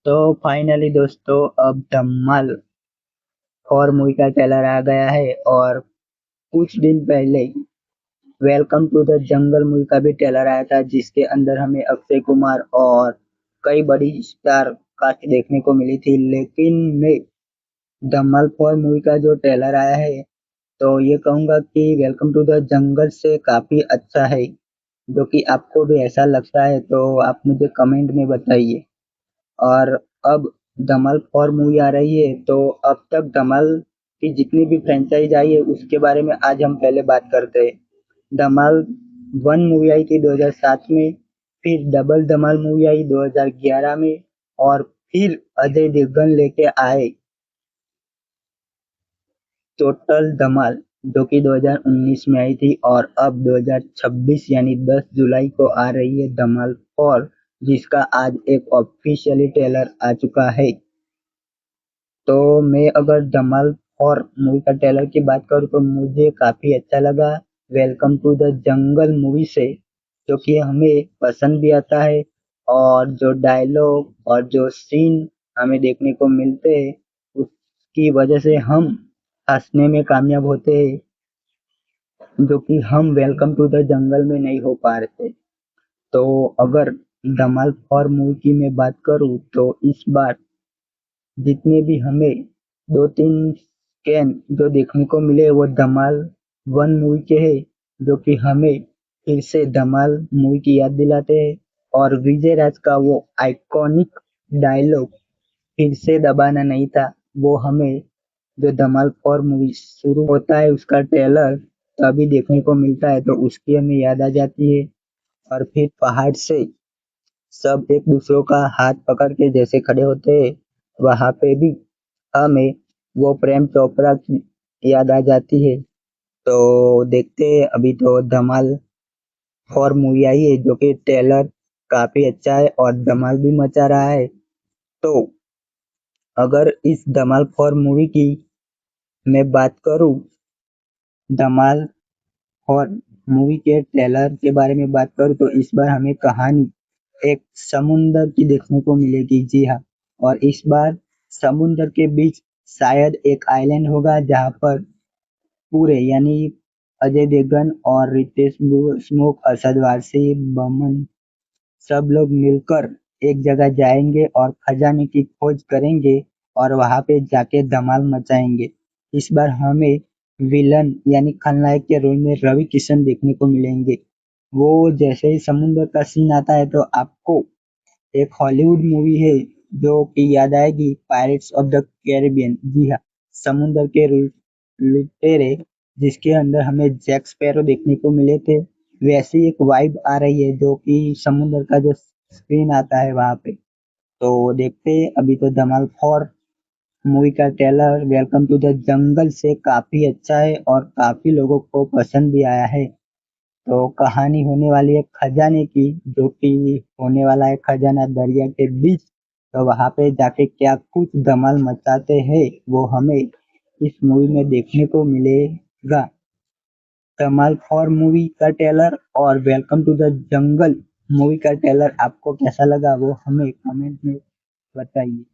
तो फाइनली दोस्तों अब धमाल और मूवी का ट्रेलर आ गया है और कुछ दिन पहले Welcome to the Jungle movie का भी ट्रेलर आया था जिसके अंदर हमें अक्षय कुमार और कई बड़ी स्टार कास्ट देखने को मिली थी। लेकिन मैं धमाल 4 मूवी का जो ट्रेलर आया है तो ये कहूंगा कि वेलकम टू द जंगल से काफी अच्छा है। जो कि आपको भी ऐसा लगता है तो आप मुझे कमेंट में बताइए। और अब धमाल 4 मूवी आ रही है तो अब तक धमाल की जितनी भी फ्रेंचाइज आई है उसके बारे में आज हम पहले बात करते हैं। धमाल 1 मूवी आई थी 2007 में, फिर डबल धमाल मूवी आई 2011 में और फिर अजय देवगन लेके आए टोटल धमाल जो कि 2019 में आई थी और अब 2026 यानी 10 जुलाई को आ रही है धमाल 4 जिसका आज एक ऑफिशियली ट्रेलर आ चुका है। तो मैं अगर धमाल और मूवी का ट्रेलर की बात करूँ तो मुझे काफी अच्छा लगा Welcome to the Jungle movie से, जो कि हमें पसंद भी आता है और जो डायलॉग और जो सीन हमें देखने को मिलते हैं उसकी वजह से हम हंसने में कामयाब होते हैं, जो कि हम वेलकम टू द जंगल में नहीं हो पा रहे थे। तो अगर धमाल और मूवी की मैं बात करूँ तो इस बार जितने भी हमें दो तीन स्कैन जो देखने को मिले वो धमाल 1 मूवी के हैं, जो कि हमें फिर से धमाल मूवी की याद दिलाते हैं और विजय राज का वो आइकॉनिक डायलॉग फिर से दबाना नहीं था वो हमें जो धमाल 4 मूवी शुरू होता है उसका ट्रेलर तभी देखने को मिलता है तो उसकी हमें याद आ जाती है। और फिर पहाड़ से सब एक दूसरों का हाथ पकड़ के जैसे खड़े होते हैं वहां पे भी हमें वो प्रेम चोपड़ा की याद आ जाती है। तो देखते हैं, अभी तो धमाल 4 मूवी आई है जो कि ट्रेलर काफी अच्छा है और धमाल भी मचा रहा है। तो अगर इस धमाल 4 मूवी की मैं बात करूं, धमाल और मूवी के ट्रेलर के बारे में बात करूं तो इस बार हमें कहानी एक समुंदर की देखने को मिलेगी। जी हाँ, और इस बार समुंदर के बीच शायद एक आइलैंड होगा जहां पर पूरे यानी अजय देवगन और रितेश देशमुख, अरशद वारसी, बमन सब लोग मिलकर एक जगह जाएंगे और खजाने की खोज करेंगे और वहां पे जाके धमाल मचाएंगे। इस बार हमें विलन यानी खलनायक के रोल में रवि किशन देखने को मिलेंगे। वो जैसे ही समुद्र का सीन आता है तो आपको एक हॉलीवुड मूवी है जो कि याद आएगी, पायरेट्स ऑफ द कैरिबियन। जी हाँ, समुद्र के लुटेरे जिसके अंदर हमें जैक स्पैरो देखने को मिले थे, वैसी एक वाइब आ रही है जो कि समुद्र का जो स्क्रीन आता है वहां पे। तो देखते हैं, अभी तो धमाल 4 मूवी का trailer Welcome to the Jungle से काफी अच्छा है और काफी लोगों को पसंद भी आया है। तो कहानी होने वाली है खजाने की, जो कि होने वाला है खजाना दरिया के बीच। तो वहां पे जाके क्या कुछ धमाल मचाते हैं वो हमें इस मूवी में देखने को मिलेगा। धमाल 4 मूवी का ट्रेलर और Welcome to the Jungle movie का ट्रेलर आपको कैसा लगा वो हमें कमेंट में बताइए।